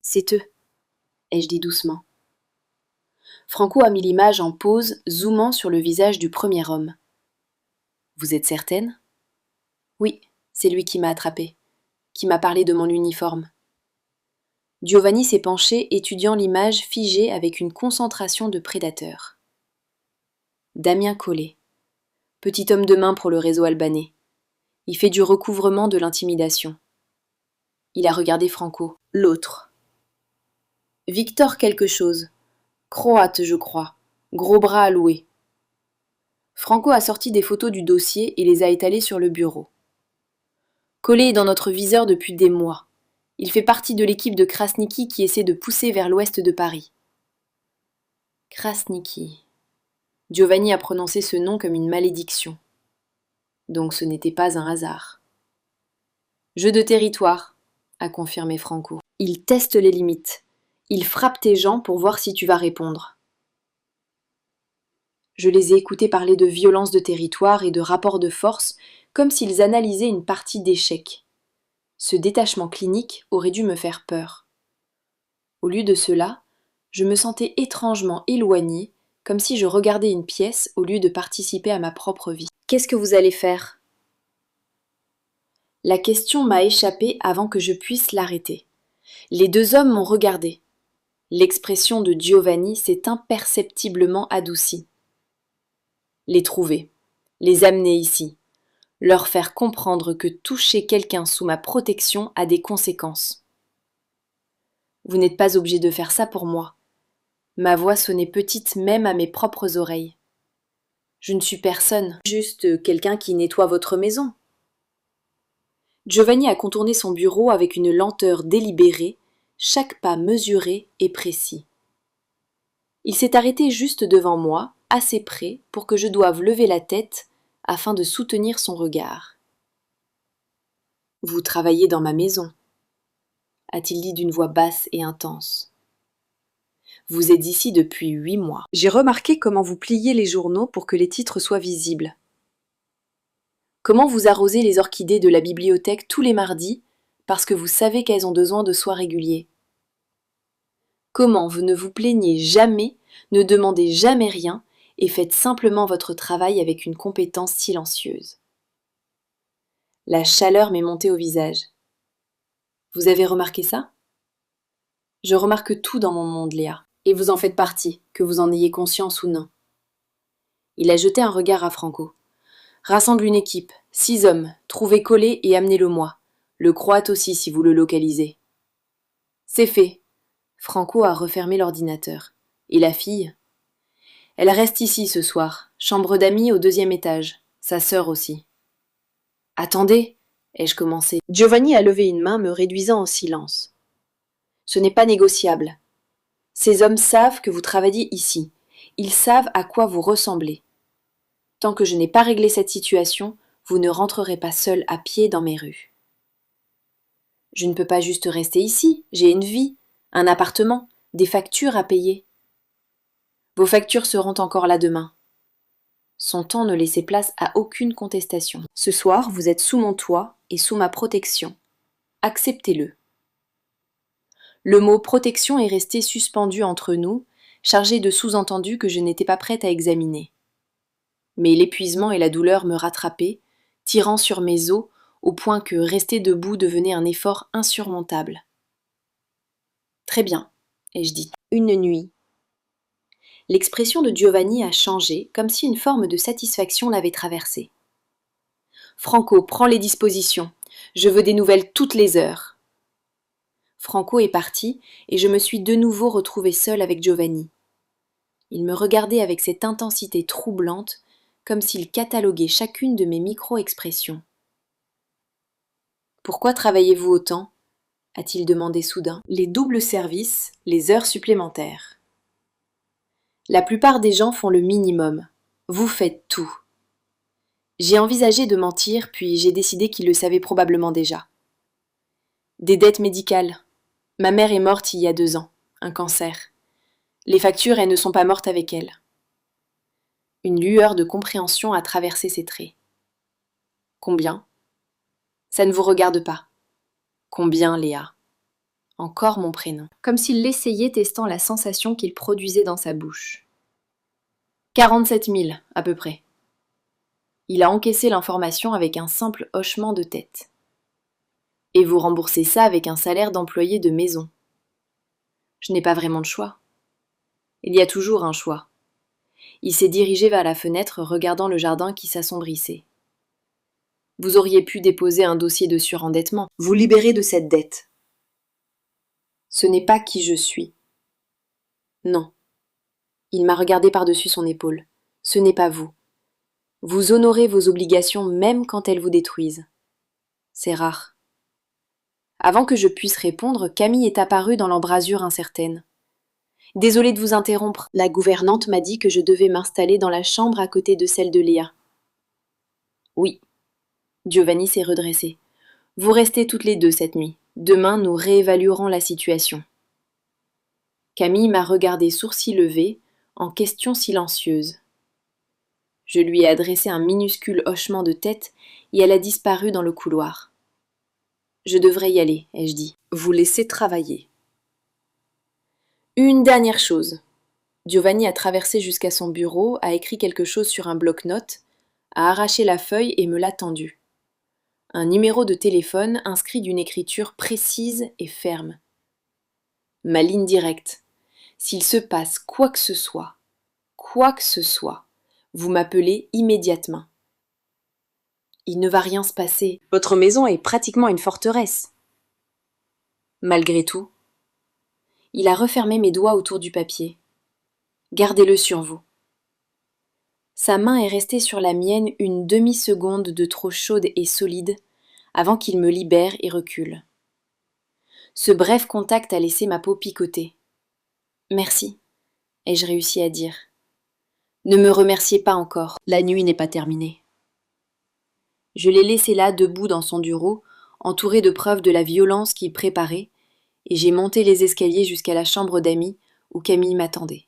C'est eux, ai-je dit doucement. Franco a mis l'image en pause, zoomant sur le visage du premier homme. Vous êtes certaine ? Oui, c'est lui qui m'a attrapée, qui m'a parlé de mon uniforme. Giovanni s'est penché, étudiant l'image figée avec une concentration de prédateur. Damien Collet, petit homme de main pour le réseau albanais. Il fait du recouvrement de l'intimidation. Il a regardé Franco, l'autre. Victor quelque chose. Croate, je crois. Gros bras à louer. Franco a sorti des photos du dossier et les a étalées sur le bureau. Collet est dans notre viseur depuis des mois. Il fait partie de l'équipe de Krasniki qui essaie de pousser vers l'ouest de Paris. Krasniki. Giovanni a prononcé ce nom comme une malédiction. Donc ce n'était pas un hasard. Jeu de territoire, a confirmé Franco. Il teste les limites. Il frappe tes gens pour voir si tu vas répondre. Je les ai écoutés parler de violence de territoire et de rapport de force comme s'ils analysaient une partie d'échecs. Ce détachement clinique aurait dû me faire peur. Au lieu de cela, je me sentais étrangement éloignée, comme si je regardais une pièce au lieu de participer à ma propre vie. Qu'est-ce que vous allez faire ? La question m'a échappé avant que je puisse l'arrêter. Les deux hommes m'ont regardé. L'expression de Giovanni s'est imperceptiblement adoucie. Les trouver, les amener ici, leur faire comprendre que toucher quelqu'un sous ma protection a des conséquences. Vous n'êtes pas obligé de faire ça pour moi. Ma voix sonnait petite même à mes propres oreilles. Je ne suis personne, juste quelqu'un qui nettoie votre maison. Giovanni a contourné son bureau avec une lenteur délibérée, chaque pas mesuré et précis. Il s'est arrêté juste devant moi, assez près pour que je doive lever la tête afin de soutenir son regard. « Vous travaillez dans ma maison », a-t-il dit d'une voix basse et intense. « Vous êtes ici depuis 8 mois. J'ai remarqué comment vous pliez les journaux pour que les titres soient visibles. Comment vous arrosez les orchidées de la bibliothèque tous les mardis parce que vous savez qu'elles ont besoin de soins réguliers. Comment vous ne vous plaignez jamais, ne demandez jamais rien et faites simplement votre travail avec une compétence silencieuse. La chaleur m'est montée au visage. Vous avez remarqué ça ? Je remarque tout dans mon monde, Léa, et vous en faites partie, que vous en ayez conscience ou non. Il a jeté un regard à Franco. Rassemble une équipe, 6 hommes, trouvez Collet et amenez-le-moi. Le croate aussi si vous le localisez. C'est fait. Franco a refermé l'ordinateur. Et la fille ? Elle reste ici ce soir, chambre d'amis au 2e étage, sa sœur aussi. Attendez, ai-je commencé. Giovanni a levé une main me réduisant au silence. Ce n'est pas négociable. Ces hommes savent que vous travaillez ici. Ils savent à quoi vous ressemblez. Tant que je n'ai pas réglé cette situation, vous ne rentrerez pas seul à pied dans mes rues. Je ne peux pas juste rester ici, j'ai une vie, un appartement, des factures à payer. Vos factures seront encore là demain. Son ton ne laissait place à aucune contestation. Ce soir, vous êtes sous mon toit et sous ma protection. Acceptez-le. Le mot protection est resté suspendu entre nous, chargé de sous-entendus que je n'étais pas prête à examiner. Mais l'épuisement et la douleur me rattrapaient, tirant sur mes os au point que rester debout devenait un effort insurmontable. Très bien, ai-je dit. Une nuit. L'expression de Giovanni a changé, comme si une forme de satisfaction l'avait traversé. Franco, prends les dispositions. Je veux des nouvelles toutes les heures. Franco est parti et je me suis de nouveau retrouvée seule avec Giovanni. Il me regardait avec cette intensité troublante, comme s'il cataloguait chacune de mes micro-expressions. « Pourquoi travaillez-vous autant » a-t-il demandé soudain. « Les doubles services, les heures supplémentaires. » La plupart des gens font le minimum. Vous faites tout. J'ai envisagé de mentir, puis j'ai décidé qu'il le savait probablement déjà. Des dettes médicales. Ma mère est morte il y a 2 ans, un cancer. Les factures, elles ne sont pas mortes avec elle. Une lueur de compréhension a traversé ses traits. Combien ? Ça ne vous regarde pas. Combien, Léa ? Encore mon prénom. Comme s'il l'essayait, testant la sensation qu'il produisait dans sa bouche. 47 000, à peu près. Il a encaissé l'information avec un simple hochement de tête. Et vous remboursez ça avec un salaire d'employé de maison. Je n'ai pas vraiment de choix. Il y a toujours un choix. Il s'est dirigé vers la fenêtre, regardant le jardin qui s'assombrissait. Vous auriez pu déposer un dossier de surendettement, vous libérer de cette dette. Ce n'est pas qui je suis. Non. Il m'a regardé par-dessus son épaule. Ce n'est pas vous. Vous honorez vos obligations même quand elles vous détruisent. C'est rare. Avant que je puisse répondre, Camille est apparue dans l'embrasure incertaine. Désolée de vous interrompre, la gouvernante m'a dit que je devais m'installer dans la chambre à côté de celle de Léa. Oui. Giovanni s'est redressé. Vous restez toutes les deux cette nuit. Demain, nous réévaluerons la situation. Camille m'a regardé sourcils levés, en question silencieuse. Je lui ai adressé un minuscule hochement de tête et elle a disparu dans le couloir. Je devrais y aller, ai-je dit. Vous laissez travailler. Une dernière chose. Giovanni a traversé jusqu'à son bureau, a écrit quelque chose sur un bloc-notes, a arraché la feuille et me l'a tendue. Un numéro de téléphone inscrit d'une écriture précise et ferme. Ma ligne directe. S'il se passe quoi que ce soit, vous m'appelez immédiatement. Il ne va rien se passer. Votre maison est pratiquement une forteresse. Malgré tout, il a refermé mes doigts autour du papier. Gardez-le sur vous. Sa main est restée sur la mienne une demi-seconde de trop chaude et solide avant qu'il me libère et recule. Ce bref contact a laissé ma peau picoter. Merci, ai-je réussi à dire. Ne me remerciez pas encore, la nuit n'est pas terminée. Je l'ai laissé là, debout dans son bureau, entouré de preuves de la violence qu'il préparait, et j'ai monté les escaliers jusqu'à la chambre d'amis où Camille m'attendait.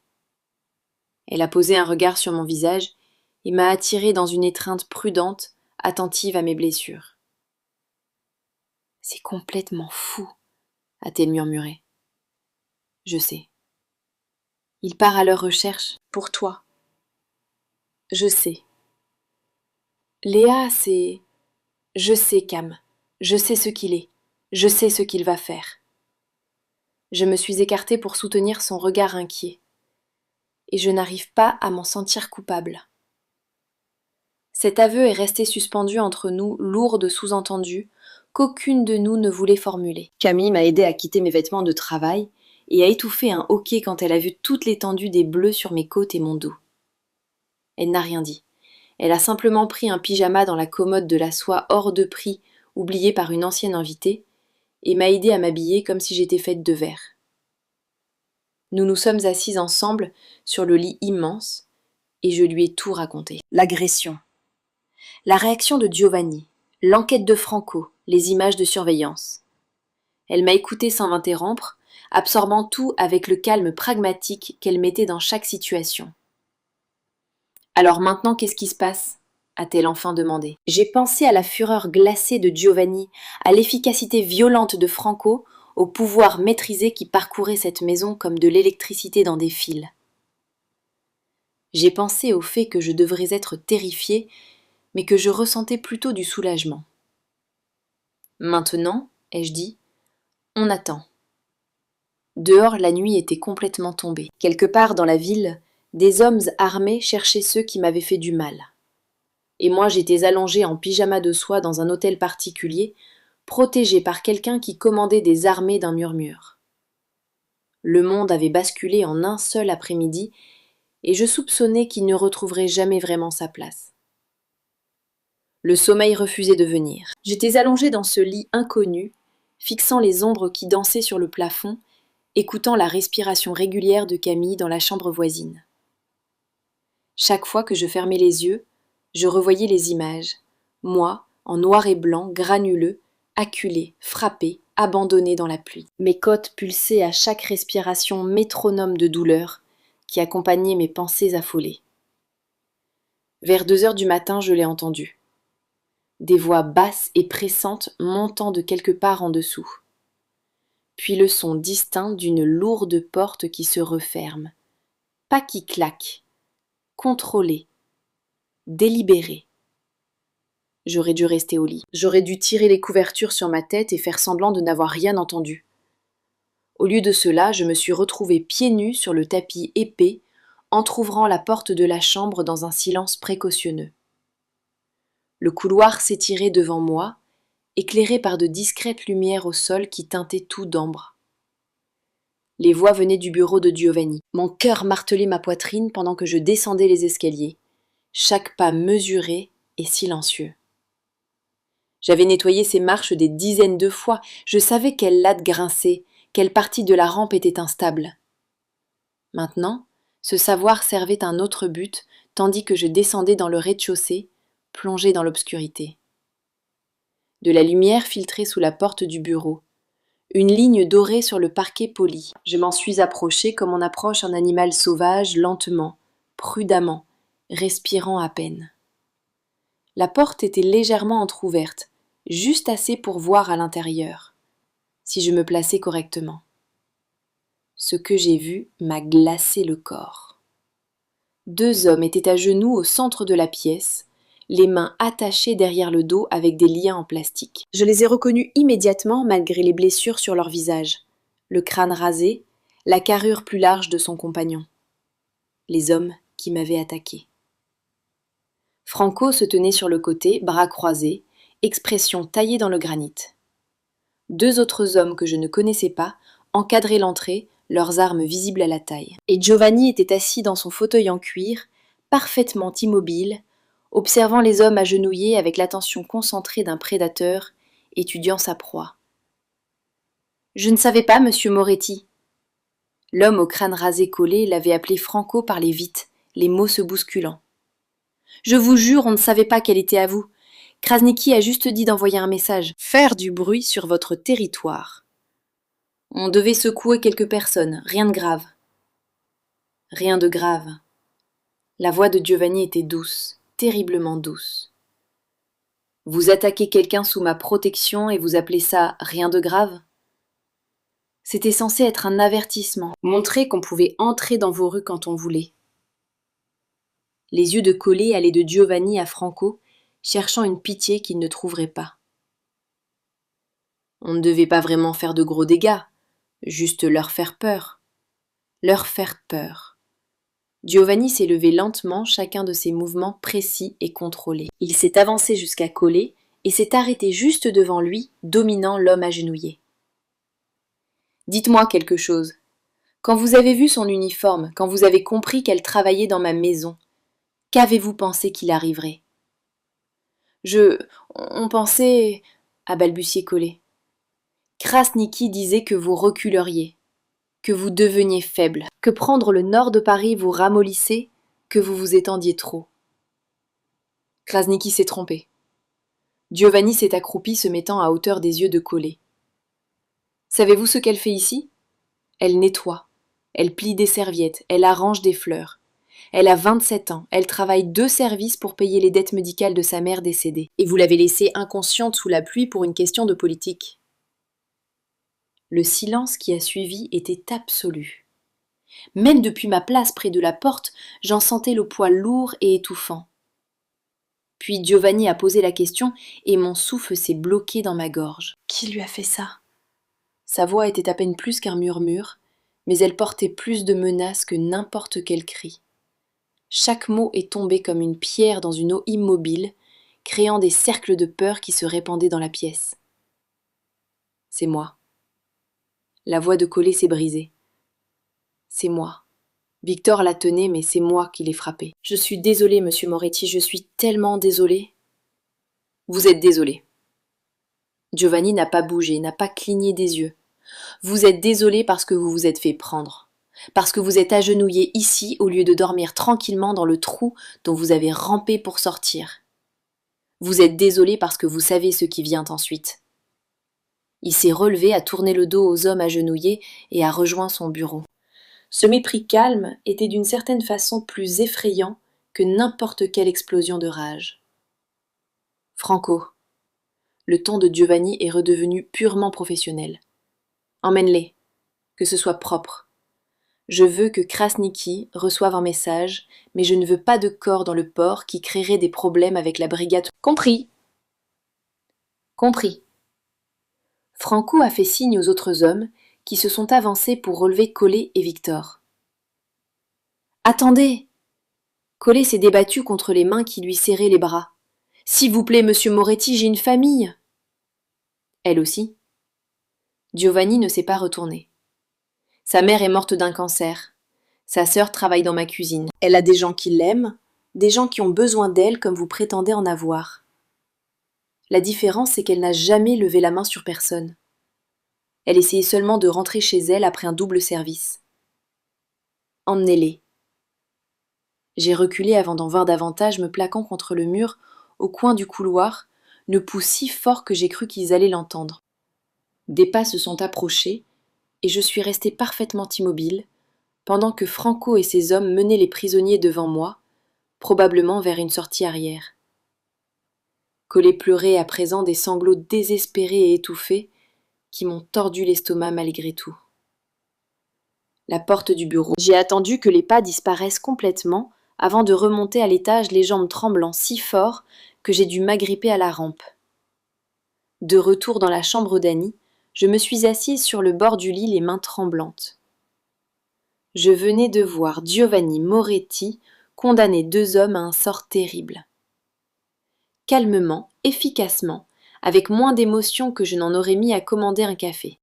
Elle a posé un regard sur mon visage et m'a attirée dans une étreinte prudente, attentive à mes blessures. C'est complètement fou, a-t-elle murmuré. Je sais. Il part à leur recherche, pour toi. Je sais. Léa, c'est... Je sais, Cam. Je sais ce qu'il est. Je sais ce qu'il va faire. Je me suis écartée pour soutenir son regard inquiet. Et je n'arrive pas à m'en sentir coupable. Cet aveu est resté suspendu entre nous, lourd de sous-entendus, qu'aucune de nous ne voulait formuler. Camille m'a aidé à quitter mes vêtements de travail et a étouffé un hoquet quand elle a vu toute l'étendue des bleus sur mes côtes et mon dos. Elle n'a rien dit. Elle a simplement pris un pyjama dans la commode de la soie hors de prix, oubliée par une ancienne invitée, et m'a aidé à m'habiller comme si j'étais faite de verre. Nous nous sommes assis ensemble sur le lit immense, et je lui ai tout raconté. L'agression. La réaction de Giovanni, l'enquête de Franco, les images de surveillance. Elle m'a écouté sans m'interrompre, absorbant tout avec le calme pragmatique qu'elle mettait dans chaque situation. Alors maintenant, qu'est-ce qui se passe ? A-t-elle enfin demandé. J'ai pensé à la fureur glacée de Giovanni, à l'efficacité violente de Franco, au pouvoir maîtrisé qui parcourait cette maison comme de l'électricité dans des fils. J'ai pensé au fait que je devrais être terrifiée, mais que je ressentais plutôt du soulagement. Maintenant, ai-je dit, on attend. Dehors, la nuit était complètement tombée. Quelque part dans la ville, des hommes armés cherchaient ceux qui m'avaient fait du mal. Et moi, j'étais allongée en pyjama de soie dans un hôtel particulier, protégée par quelqu'un qui commandait des armées d'un murmure. Le monde avait basculé en un seul après-midi, et je soupçonnais qu'il ne retrouverait jamais vraiment sa place. Le sommeil refusait de venir. J'étais allongée dans ce lit inconnu, fixant les ombres qui dansaient sur le plafond, écoutant la respiration régulière de Camille dans la chambre voisine. Chaque fois que je fermais les yeux, je revoyais les images, moi, en noir et blanc, granuleux, acculé, frappé, abandonné dans la pluie. Mes côtes pulsaient à chaque respiration métronome de douleur qui accompagnait mes pensées affolées. Vers 2 heures du matin, je l'ai entendu. Des voix basses et pressantes montant de quelque part en dessous. puis le son distinct d'une lourde porte qui se referme. Pas qui claque, contrôlé, délibéré. J'aurais dû rester au lit. J'aurais dû tirer les couvertures sur ma tête et faire semblant de n'avoir rien entendu. Au lieu de cela, je me suis retrouvée pieds nus sur le tapis épais, entr'ouvrant la porte de la chambre dans un silence précautionneux. Le couloir s'étirait devant moi, éclairé par de discrètes lumières au sol qui teintaient tout d'ambre. Les voix venaient du bureau de Giovanni. Mon cœur martelait ma poitrine pendant que je descendais les escaliers, chaque pas mesuré et silencieux. J'avais nettoyé ces marches des dizaines de fois, je savais quelle latte grinçait, quelle partie de la rampe était instable. Maintenant, ce savoir servait un autre but, tandis que je descendais dans le rez-de-chaussée, plongé dans l'obscurité. De la lumière filtrait sous la porte du bureau. Une ligne dorée sur le parquet poli. Je m'en suis approchée comme on approche un animal sauvage, lentement, prudemment, respirant à peine. La porte était légèrement entr'ouverte, juste assez pour voir à l'intérieur, si je me plaçais correctement. Ce que j'ai vu m'a glacé le corps. 2 hommes étaient à genoux au centre de la pièce, les mains attachées derrière le dos avec des liens en plastique. Je les ai reconnus immédiatement malgré les blessures sur leur visage, le crâne rasé, la carrure plus large de son compagnon. Les hommes qui m'avaient attaqué. Franco se tenait sur le côté, bras croisés, expression taillée dans le granit. 2 autres hommes que je ne connaissais pas encadraient l'entrée, leurs armes visibles à la taille. Et Giovanni était assis dans son fauteuil en cuir, parfaitement immobile, observant les hommes agenouillés avec l'attention concentrée d'un prédateur, étudiant sa proie. « Je ne savais pas, monsieur Moretti. » L'homme au crâne rasé collé l'avait appelé Franco par les vite, les mots se bousculant. « Je vous jure, on ne savait pas qu'elle était à vous. Krasniki a juste dit d'envoyer un message. Faire du bruit sur votre territoire. On devait secouer quelques personnes, rien de grave. » Rien de grave. La voix de Giovanni était douce, terriblement douce. Vous attaquez quelqu'un sous ma protection et vous appelez ça rien de grave? C'était censé être un avertissement, montrer qu'on pouvait entrer dans vos rues quand on voulait. Les yeux de Collet allaient de Giovanni à Franco, cherchant une pitié qu'il ne trouverait pas. On ne devait pas vraiment faire de gros dégâts, juste leur faire peur. Leur faire peur. Giovanni s'est levé lentement, chacun de ses mouvements précis et contrôlés. Il s'est avancé jusqu'à Collet et s'est arrêté juste devant lui, dominant l'homme agenouillé. Dites-moi quelque chose. Quand vous avez vu son uniforme, quand vous avez compris qu'elle travaillait dans ma maison, qu'avez-vous pensé qu'il arriverait? On pensait, a balbutié Collet. Krasniki disait que vous reculeriez, que vous deveniez faible, que prendre le nord de Paris vous ramollissait, que vous vous étendiez trop. Krasniki s'est trompé. Giovanni s'est accroupi, se mettant à hauteur des yeux de Collet. Savez-vous ce qu'elle fait ici? Elle nettoie, elle plie des serviettes, elle arrange des fleurs. Elle a 27 ans, elle travaille 2 services pour payer les dettes médicales de sa mère décédée. Et vous l'avez laissée inconsciente sous la pluie pour une question de politique. Le silence qui a suivi était absolu. Même depuis ma place près de la porte, j'en sentais le poids lourd et étouffant. Puis Giovanni a posé la question et mon souffle s'est bloqué dans ma gorge. Qui lui a fait ça? Sa voix était à peine plus qu'un murmure, mais elle portait plus de menace que n'importe quel cri. Chaque mot est tombé comme une pierre dans une eau immobile, créant des cercles de peur qui se répandaient dans la pièce. C'est moi. La voix de Collet s'est brisée. C'est moi. Victor la tenait, mais c'est moi qui l'ai frappée. Je suis désolée, monsieur Moretti, je suis tellement désolée. Vous êtes désolé. Giovanni n'a pas bougé, n'a pas cligné des yeux. Vous êtes désolé parce que vous vous êtes fait prendre. Parce que vous êtes agenouillé ici au lieu de dormir tranquillement dans le trou dont vous avez rampé pour sortir. Vous êtes désolé parce que vous savez ce qui vient ensuite. Il s'est relevé, a tourné le dos aux hommes agenouillés et a rejoint son bureau. Ce mépris calme était d'une certaine façon plus effrayant que n'importe quelle explosion de rage. Franco. Le ton de Giovanni est redevenu purement professionnel. Emmène-les, que ce soit propre. Je veux que Krasniki reçoive un message, mais je ne veux pas de corps dans le port qui créerait des problèmes avec la brigade. Compris. Compris. Franco a fait signe aux autres hommes qui se sont avancés pour relever Collet et Victor. Attendez! Collet s'est débattu contre les mains qui lui serraient les bras. S'il vous plaît, monsieur Moretti, j'ai une famille. Elle aussi. Giovanni ne s'est pas retourné. Sa mère est morte d'un cancer. Sa sœur travaille dans ma cuisine. Elle a des gens qui l'aiment, des gens qui ont besoin d'elle comme vous prétendez en avoir. La différence, c'est qu'elle n'a jamais levé la main sur personne. Elle essayait seulement de rentrer chez elle après un double service. Emmenez-les. J'ai reculé avant d'en voir davantage, me plaquant contre le mur, au coin du couloir, ne pousse si fort que j'ai cru qu'ils allaient l'entendre. Des pas se sont approchés, et je suis resté parfaitement immobile, pendant que Franco et ses hommes menaient les prisonniers devant moi, probablement vers une sortie arrière. Collet pleurait à présent des sanglots désespérés et étouffés qui m'ont tordu l'estomac malgré tout. La porte du bureau. J'ai attendu que les pas disparaissent complètement avant de remonter à l'étage, les jambes tremblant si fort que j'ai dû m'agripper à la rampe. De retour dans la chambre d'Annie, je me suis assise sur le bord du lit, les mains tremblantes. Je venais de voir Giovanni Moretti condamner 2 hommes à un sort terrible. Calmement, efficacement, avec moins d'émotion que je n'en aurais mis à commander un café.